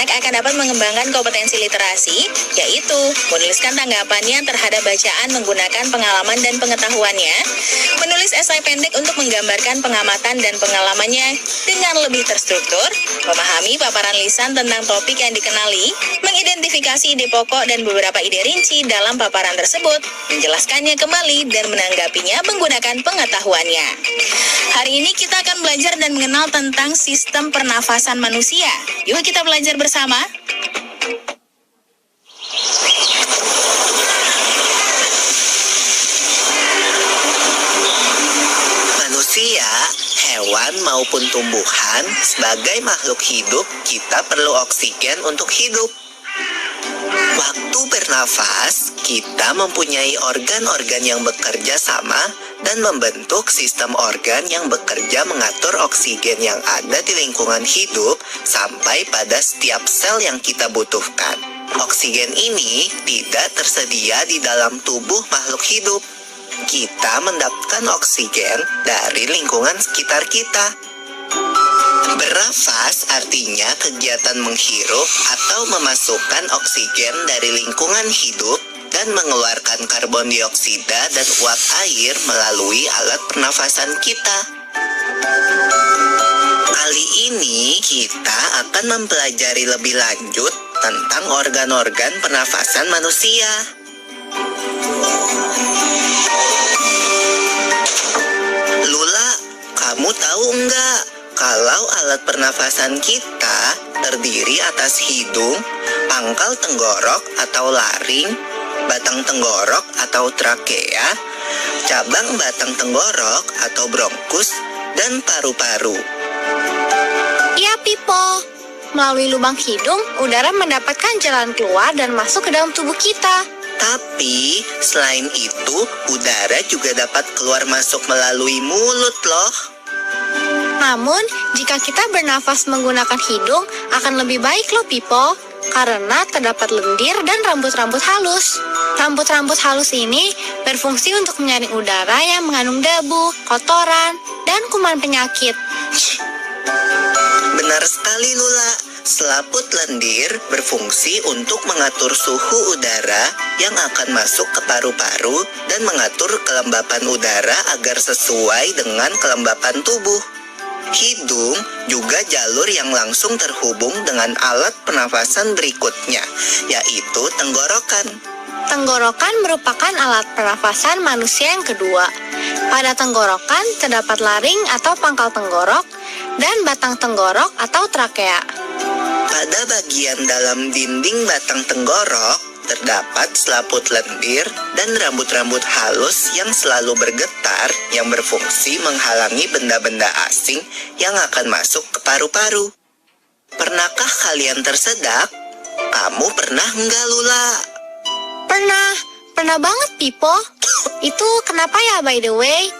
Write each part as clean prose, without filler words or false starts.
Anak akan dapat mengembangkan kompetensi literasi, yaitu menuliskan tanggapannya terhadap bacaan menggunakan pengalaman dan pengetahuannya, menulis esai pendek untuk menggambarkan pengamatan dan pengalamannya dengan lebih terstruktur, memahami paparan lisan tentang topik yang dikenali, mengidentifikasi ide pokok dan beberapa ide rinci dalam paparan tersebut, menjelaskannya kembali dan menanggapinya menggunakan pengetahuannya. Hari ini kita akan belajar dan mengenal tentang sistem pernafasan manusia. Yuk kita belajar bersama. Manusia, hewan maupun tumbuhan, sebagai makhluk hidup, kita perlu oksigen untuk hidup. Waktu bernafas, kita mempunyai organ-organ yang bekerja sama dan membentuk sistem organ yang bekerja mengatur oksigen yang ada di lingkungan hidup sampai pada setiap sel yang kita butuhkan. Oksigen ini tidak tersedia di dalam tubuh makhluk hidup. Kita mendapatkan oksigen dari lingkungan sekitar kita. Bernafas artinya kegiatan menghirup atau memasukkan oksigen dari lingkungan hidup dan mengeluarkan karbon dioksida dan uap air melalui alat pernafasan kita. Kali ini kita akan mempelajari lebih lanjut tentang organ-organ pernafasan manusia. Lula, kamu tahu enggak kalau alat pernafasan kita terdiri atas hidung, pangkal tenggorok atau laring, batang tenggorok atau trakea, cabang batang tenggorok atau bronkus, dan paru-paru. Iya, Pipo. Melalui lubang hidung, udara mendapatkan jalan keluar dan masuk ke dalam tubuh kita. Tapi, selain itu, udara juga dapat keluar masuk melalui mulut loh. Namun, jika kita bernafas menggunakan hidung, akan lebih baik loh, Pipo. Karena terdapat lendir dan rambut-rambut halus. Rambut-rambut halus ini berfungsi untuk menyaring udara yang mengandung debu, kotoran, dan kuman penyakit. Benar sekali, Lula. Selaput lendir berfungsi untuk mengatur suhu udara yang akan masuk ke paru-paru dan mengatur kelembapan udara agar sesuai dengan kelembapan tubuh. Hidung juga jalur yang langsung terhubung dengan alat pernafasan berikutnya, yaitu tenggorokan. Tenggorokan merupakan alat pernafasan manusia yang kedua. Pada tenggorokan terdapat laring atau pangkal tenggorok dan batang tenggorok atau trakea. Pada bagian dalam dinding batang tenggorok terdapat selaput lendir dan rambut-rambut halus yang selalu bergetar yang berfungsi menghalangi benda-benda asing yang akan masuk ke paru-paru. Pernahkah kalian tersedak? Kamu pernah enggak, Lula? Pernah banget, Pipo. Itu kenapa ya, by the way?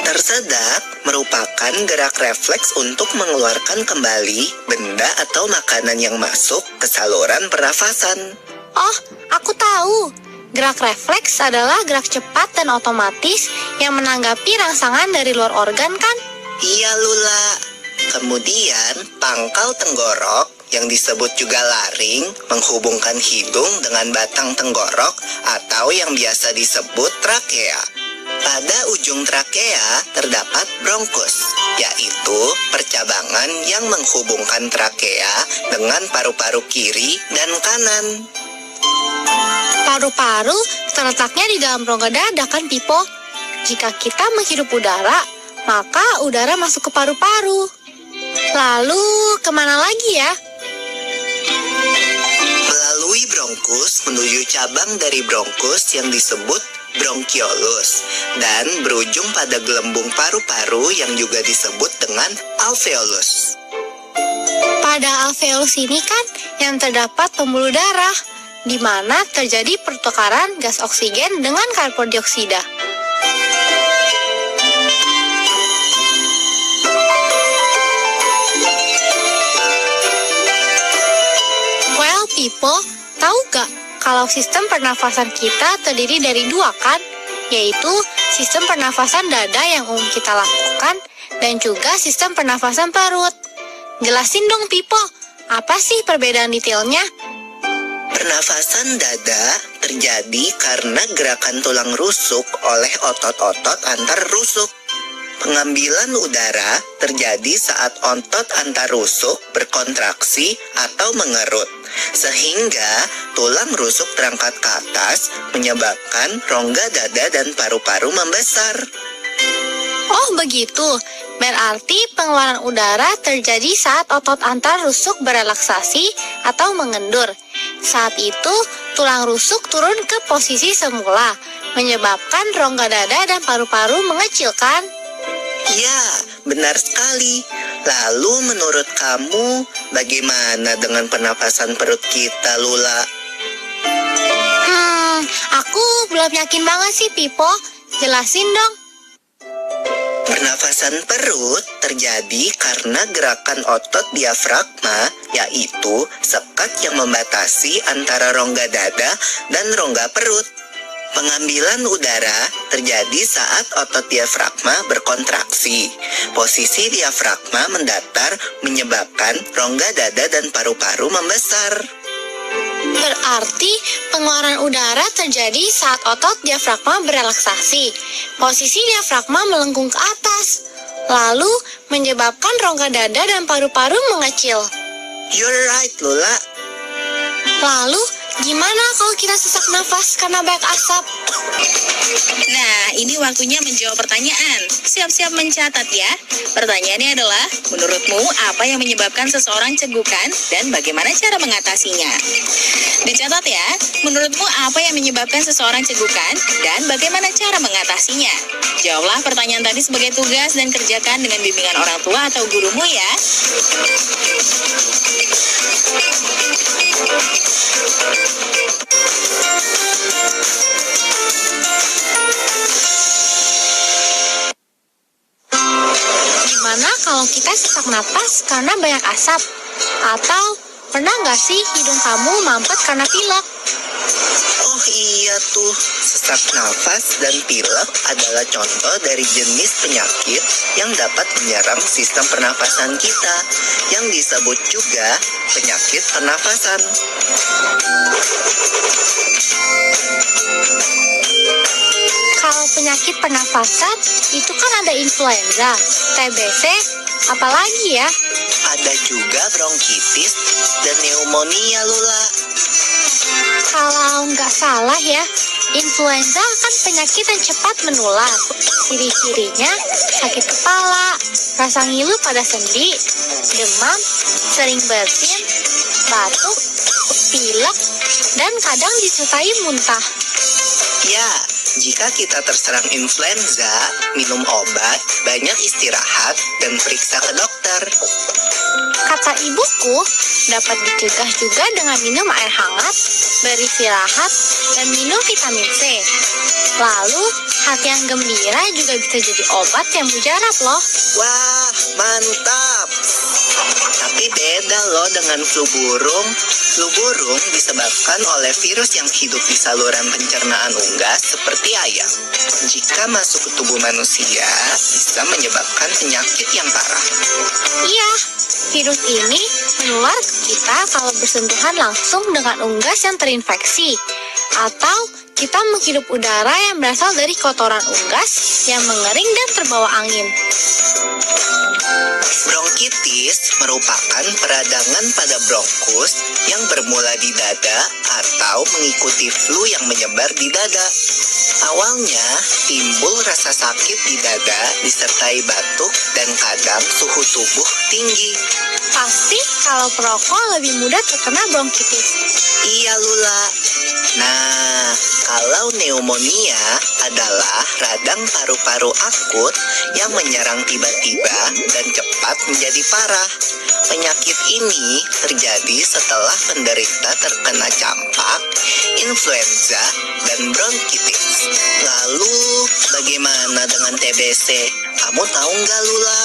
Tersedak merupakan gerak refleks untuk mengeluarkan kembali benda atau makanan yang masuk ke saluran pernafasan. Oh, aku tahu. Gerak refleks adalah gerak cepat dan otomatis yang menanggapi rangsangan dari luar organ, kan? Iya, Lula. Kemudian, pangkal tenggorok yang disebut juga laring menghubungkan hidung dengan batang tenggorok atau yang biasa disebut trakea. Pada ujung trakea terdapat bronkus, yaitu percabangan yang menghubungkan trakea dengan paru-paru kiri dan kanan. Paru-paru terletaknya di dalam rongga dada, kan, Pipo? Jika kita menghirup udara, maka udara masuk ke paru-paru. Lalu, kemana lagi ya? Melalui bronkus menuju cabang dari bronkus yang disebut bronkiolus dan berujung pada gelembung paru-paru yang juga disebut dengan alveolus. Pada alveolus ini kan yang terdapat pembuluh darah, di mana terjadi pertukaran gas oksigen dengan karbon dioksida. Well, Pipo, tahu gak kalau sistem pernafasan kita terdiri dari dua kan, yaitu sistem pernafasan dada yang umum kita lakukan dan juga sistem pernafasan perut. Jelasin dong Pipo, apa sih perbedaan detailnya? Pernafasan dada terjadi karena gerakan tulang rusuk oleh otot-otot antar rusuk. Pengambilan udara terjadi saat otot antar rusuk berkontraksi atau mengerut, sehingga tulang rusuk terangkat ke atas, menyebabkan rongga dada dan paru-paru membesar. Oh begitu, berarti pengeluaran udara terjadi saat otot antar rusuk berelaksasi atau mengendur. Saat itu, tulang rusuk turun ke posisi semula, menyebabkan rongga dada dan paru-paru mengecil kan? Ya, benar sekali. Lalu menurut kamu, bagaimana dengan pernapasan perut kita, Lula? Aku belum yakin banget sih, Pipo. Jelasin dong. Pernafasan perut terjadi karena gerakan otot diafragma, yaitu sekat yang membatasi antara rongga dada dan rongga perut. Pengambilan udara terjadi saat otot diafragma berkontraksi. Posisi diafragma mendatar menyebabkan rongga dada dan paru-paru membesar. Berarti pengeluaran udara terjadi saat otot diafragma berelaksasi. Posisi diafragma melengkung ke atas, lalu menyebabkan rongga dada dan paru-paru mengecil. You're right, Lula. Lalu, gimana kalau kita sesak nafas karena banyak asap? Nah, ini waktunya menjawab pertanyaan. Siap-siap mencatat ya. Pertanyaannya adalah, menurutmu apa yang menyebabkan seseorang cegukan dan bagaimana cara mengatasinya? Dicatat ya, menurutmu apa yang menyebabkan seseorang cegukan dan bagaimana cara mengatasinya? Jawablah pertanyaan tadi sebagai tugas dan kerjakan dengan bimbingan orang tua atau gurumu ya. Gimana kalau kita sesak napas karena banyak asap? Atau pernah nggak sih hidung kamu mampet karena pilek? Oh iya tuh, sesak nafas dan pilek adalah contoh dari jenis penyakit yang dapat menyerang sistem pernafasan kita, yang disebut juga penyakit pernafasan. Kalau penyakit pernafasan, itu kan ada influenza, TBC, apalagi ya? Ada juga bronkitis dan pneumonia, Lula. Kalau nggak salah ya, influenza kan penyakit yang cepat menular. Ciri-cirinya sakit kepala, rasa ngilu pada sendi, demam, sering bersin, batuk, pilek, dan kadang disertai muntah. Ya, jika kita terserang influenza, minum obat, banyak istirahat, dan periksa ke dokter. Kata ibuku, dapat dicegah juga dengan minum air hangat, beristirahat, dan minum vitamin C. Lalu, hati yang gembira juga bisa jadi obat yang mujarab loh. Wah, mantap! Tapi beda loh dengan flu burung. Flu burung disebabkan oleh virus yang hidup di saluran pencernaan unggas seperti ayam. Jika masuk ke tubuh manusia, bisa menyebabkan penyakit yang parah. Iya, virus ini menular ke kita kalau bersentuhan langsung dengan unggas yang terinfeksi. Atau kita menghirup udara yang berasal dari kotoran unggas yang mengering dan terbawa angin. Bronkitis merupakan peradangan pada bronkus yang bermula di dada atau mengikuti flu yang menyebar di dada. Awalnya timbul rasa sakit di dada disertai batuk dan kadang suhu tubuh tinggi. Pasti kalau perokok lebih mudah terkena bronkitis. Iya, Lula. Nah, kalau pneumonia adalah radang paru-paru akut yang menyerang tiba-tiba dan cepat menjadi parah. Penyakit ini terjadi setelah penderita terkena campak, influenza, dan bronkitis. Lalu, bagaimana dengan TBC? Kamu tahu nggak, Lula?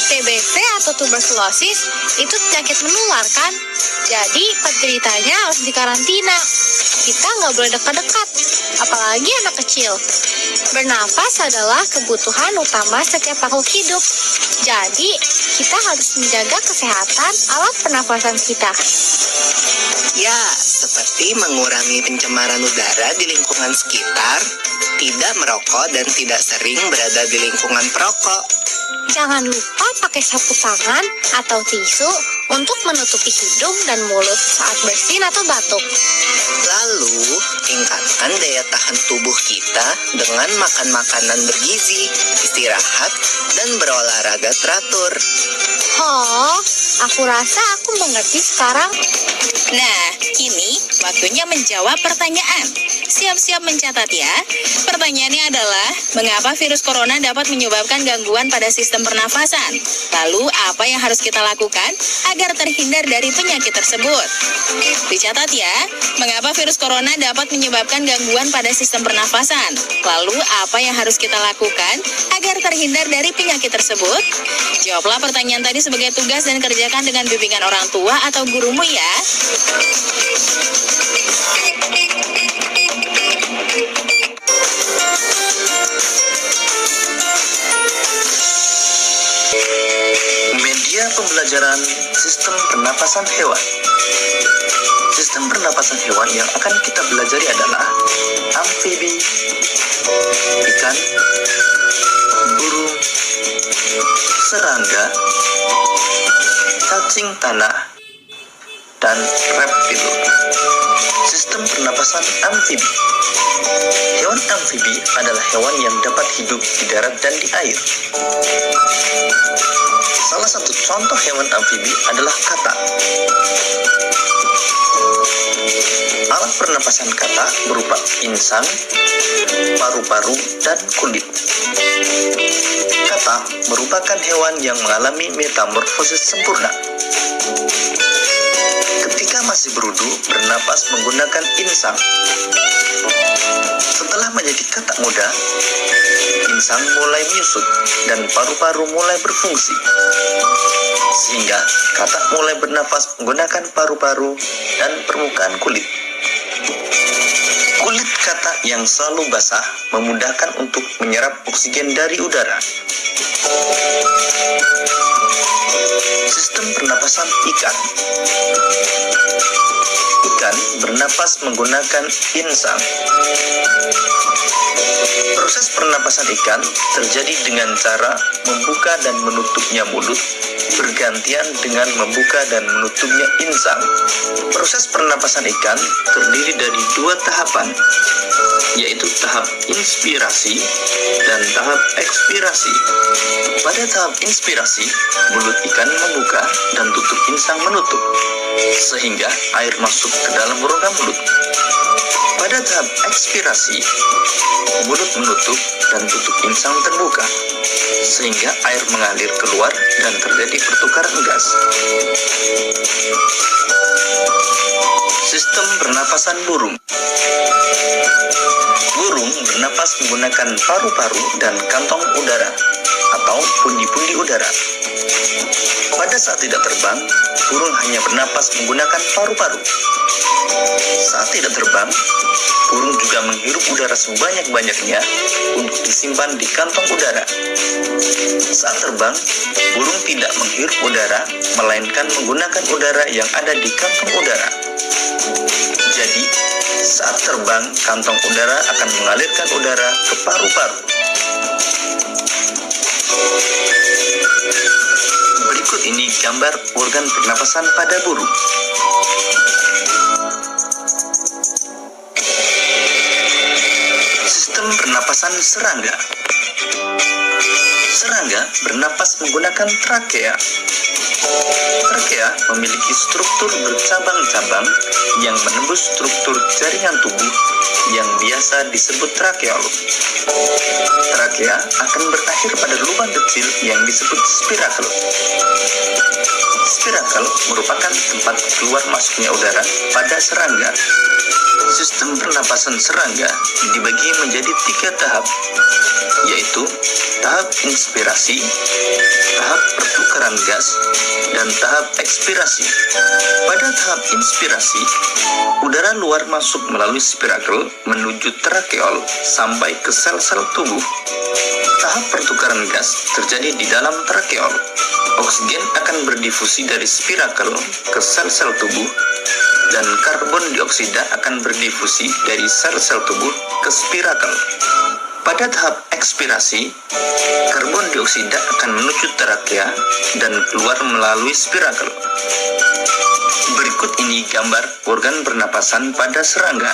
TBC atau tuberkulosis itu penyakit menular kan? Jadi penderitanya harus dikarantina. kita nggak boleh dekat-dekat, apalagi anak kecil. Bernafas adalah kebutuhan utama setiap makhluk hidup. Jadi, kita harus menjaga kesehatan alat pernafasan kita. Ya, seperti mengurangi pencemaran udara di lingkungan sekitar, tidak merokok dan tidak sering berada di lingkungan perokok. Jangan lupa pakai sapu tangan atau tisu untuk menutupi hidung dan mulut saat bersin atau batuk. Lalu, tingkatkan daya tahan tubuh kita dengan makan makanan bergizi, istirahat, dan berolahraga teratur. Oh, aku rasa aku mengerti sekarang. Nah, kini waktunya menjawab pertanyaan. Siap-siap mencatat ya. Pertanyaannya adalah, mengapa virus corona dapat menyebabkan gangguan pada sistem pernafasan? Lalu, apa yang harus kita lakukan agar terhindar dari penyakit tersebut? Dicatat ya, mengapa virus corona dapat menyebabkan gangguan pada sistem pernafasan? Lalu, apa yang harus kita lakukan agar terhindar dari penyakit tersebut? Jawablah pertanyaan tadi sebagai tugas dan kerjakan dengan bimbingan orang tua atau gurumu ya. Media pembelajaran sistem pernapasan hewan. Sistem pernapasan hewan yang akan kita pelajari adalah amfibi, ikan, burung, serangga, cacing tanah, dan reptil. Sistem pernapasan amfibi. Hewan amfibi adalah hewan yang dapat hidup di darat dan di air. Salah satu contoh hewan amfibi adalah katak. Alat pernapasan katak berupa insang, paru-paru, dan kulit. Katak merupakan hewan yang mengalami metamorfosis sempurna. Ketika masih berudu, bernapas menggunakan insang. Setelah menjadi katak muda, insang mulai menyusut dan paru-paru mulai berfungsi. Sehingga katak mulai bernapas menggunakan paru-paru dan permukaan kulit. Kulit katak yang selalu basah memudahkan untuk menyerap oksigen dari udara. Sistem pernapasan ikan. Ikan bernapas menggunakan insang. Proses pernapasan ikan terjadi dengan cara membuka dan menutupnya mulut, bergantian dengan membuka dan menutupnya insang. Proses pernapasan ikan terdiri dari dua tahapan, yaitu tahap inspirasi dan tahap ekspirasi. Pada tahap inspirasi, mulut ikan membuka dan tutup insang menutup, sehingga air masuk ke dalam rongga mulut. Pada tahap ekspirasi, mulut menutup dan tutup insang terbuka, sehingga air mengalir keluar dan terjadi pertukaran gas. Sistem pernapasan burung. Burung bernapas menggunakan paru-paru dan kantong udara atau pundi-pundi udara. Pada saat tidak terbang, burung hanya bernapas menggunakan paru-paru. Saat tidak terbang, burung juga menghirup udara sebanyak-banyaknya untuk disimpan di kantong udara. Saat terbang, burung tidak menghirup udara, melainkan menggunakan udara yang ada di kantong udara. Jadi, saat terbang, kantong udara akan mengalirkan udara ke paru-paru. Berikut ini gambar organ pernapasan pada burung. Sistem pernapasan serangga. Serangga bernapas menggunakan trakea. Trakea memiliki struktur bercabang-cabang yang menembus struktur jaringan tubuh yang biasa biasa disebut trakeol. Trakea akan berakhir pada lubang kecil yang disebut spirakel. Spirakel merupakan tempat keluar masuknya udara pada serangga. Sistem pernapasan serangga dibagi menjadi 3 tahap, yaitu tahap inspirasi, tahap pertukaran gas, dan tahap ekspirasi. Pada tahap inspirasi, udara luar masuk melalui spirakel menuju trakeol sampai ke sel-sel tubuh. Tahap pertukaran gas terjadi di dalam trakeol. Oksigen akan berdifusi dari spirakel ke sel-sel tubuh, dan karbon dioksida akan berdifusi dari sel-sel tubuh ke spirakel. Pada tahap ekspirasi, karbon dioksida akan menuju trakea dan keluar melalui spirakel. Berikut ini gambar organ pernapasan pada serangga.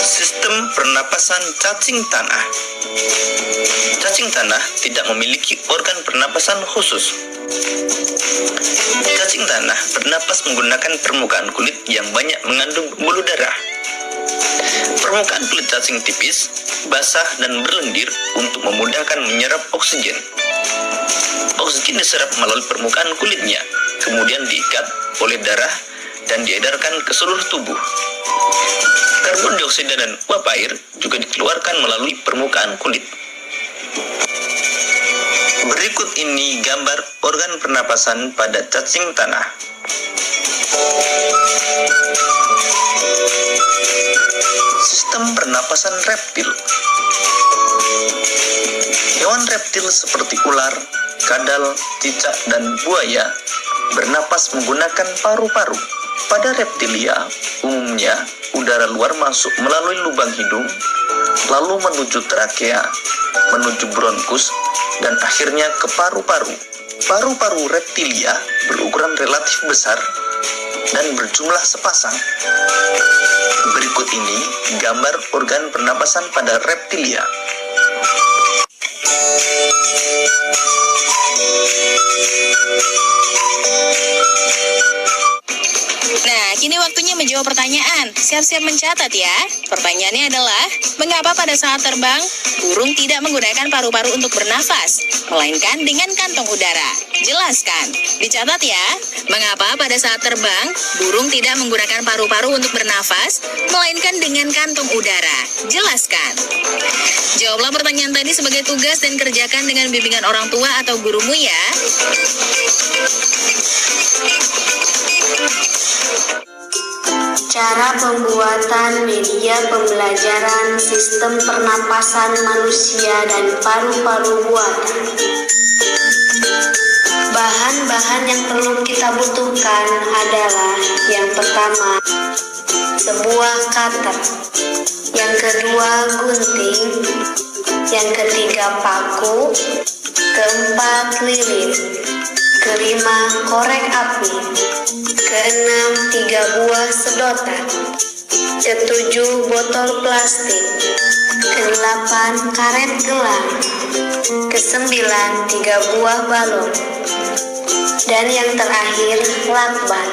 Sistem pernapasan cacing tanah. Cacing tanah tidak memiliki organ pernapasan khusus. Cacing tanah bernapas menggunakan permukaan kulit yang banyak mengandung pembuluh darah. Permukaan kulit cacing tipis, basah, dan berlendir untuk memudahkan menyerap oksigen. Oksigen diserap melalui permukaan kulitnya, kemudian diikat oleh darah dan diedarkan ke seluruh tubuh. Karbon dioksida dan uap air juga dikeluarkan melalui permukaan kulit. Berikut ini gambar organ pernapasan pada cacing tanah. Sistem pernapasan reptil. Hewan reptil seperti ular, kadal, cicak, dan buaya bernapas menggunakan paru-paru. Pada reptilia, umumnya udara luar masuk melalui lubang hidung, lalu menuju trakea, menuju bronkus, dan akhirnya ke paru-paru. Paru-paru reptilia berukuran relatif besar dan berjumlah sepasang. Berikut ini gambar organ pernapasan pada reptilia. Nah, kini waktunya menjawab pertanyaan. Siap-siap mencatat ya. Pertanyaannya adalah, mengapa pada saat terbang, burung tidak menggunakan paru-paru untuk bernafas, melainkan dengan kantong udara? Jelaskan. Dicatat ya. Mengapa pada saat terbang, burung tidak menggunakan paru-paru untuk bernafas, melainkan dengan kantong udara? Jelaskan. Jawablah pertanyaan tadi sebagai tugas dan kerjakan dengan bimbingan orang tua atau gurumu ya. Cara pembuatan media pembelajaran sistem pernapasan manusia dan paru-paru buatan. Bahan-bahan yang perlu kita butuhkan adalah yang pertama, sebuah cutter, yang kedua gunting, yang ketiga paku, keempat lilin, kelima korek api, keenam 3 buah sedotan, ketujuh botol plastik, kedelapan karet gelang, kesembilan 3 buah balon, dan yang terakhir lakban.